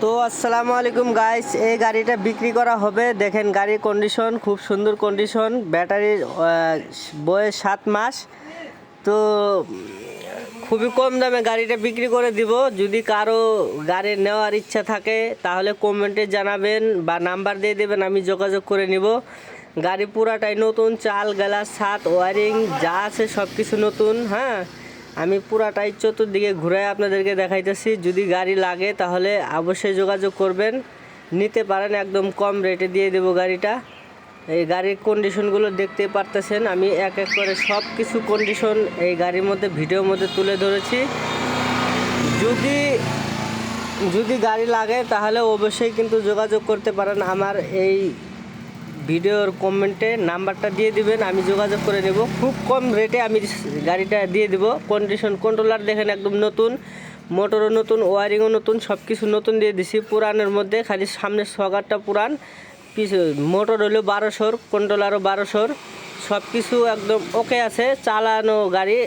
তো আসসালামু আলাইকুম গাইস, এই গাড়িটা বিক্রি করা হবে। দেখেন গাড়ির কন্ডিশন খুব সুন্দর কন্ডিশন। ব্যাটারির বয়স 7 মাস। তো খুবই কম দামে গাড়িটা বিক্রি করে দিব। যদি কারো গাড়ি নেওয়ার ইচ্ছা থাকে তাহলে কমেন্টে জানাবেন বা নাম্বার দিয়ে দেবেন, আমি যোগাযোগ করে নিব। গাড়ি পুরাটাই নতুন, চাল গ্লাস ছাদ ওয়ারিং যা আছে সব কিছু নতুন। হ্যাঁ, আমি পুরাটাই চতুর্দিকে ঘুরে আপনাদেরকে দেখাইতেছি। যদি গাড়ি লাগে তাহলে অবশ্যই যোগাযোগ করবেন, নিতে পারেন। একদম কম রেটে দিয়ে দেবো গাড়িটা। এই গাড়ির কন্ডিশনগুলো দেখতে পারতেছেন, আমি এক এক করে সব কিছু কন্ডিশন এই গাড়ির মধ্যে ভিডিওর মধ্যে তুলে ধরেছি। যদি গাড়ি লাগে তাহলে অবশ্যই কিন্তু যোগাযোগ করতে পারেন। আমার এই ভিডিওর কমেন্টে নাম্বারটা দিয়ে দিবেন, আমি যোগাযোগ করে নেব। খুব কম রেটে আমি গাড়িটা দিয়ে দেব। কন্ডিশন কন্ট্রোলার দেখেন একদম নতুন, মোটরও নতুন, ওয়ারিংও নতুন, সব কিছু নতুন দিয়ে দিছি। পুরানের মধ্যে খালি সামনের সগারটা পুরান, মোটর হলো 1200, কন্ট্রোলারও 1200, সব কিছু একদম ওকে আছে। চালানো গাড়ি।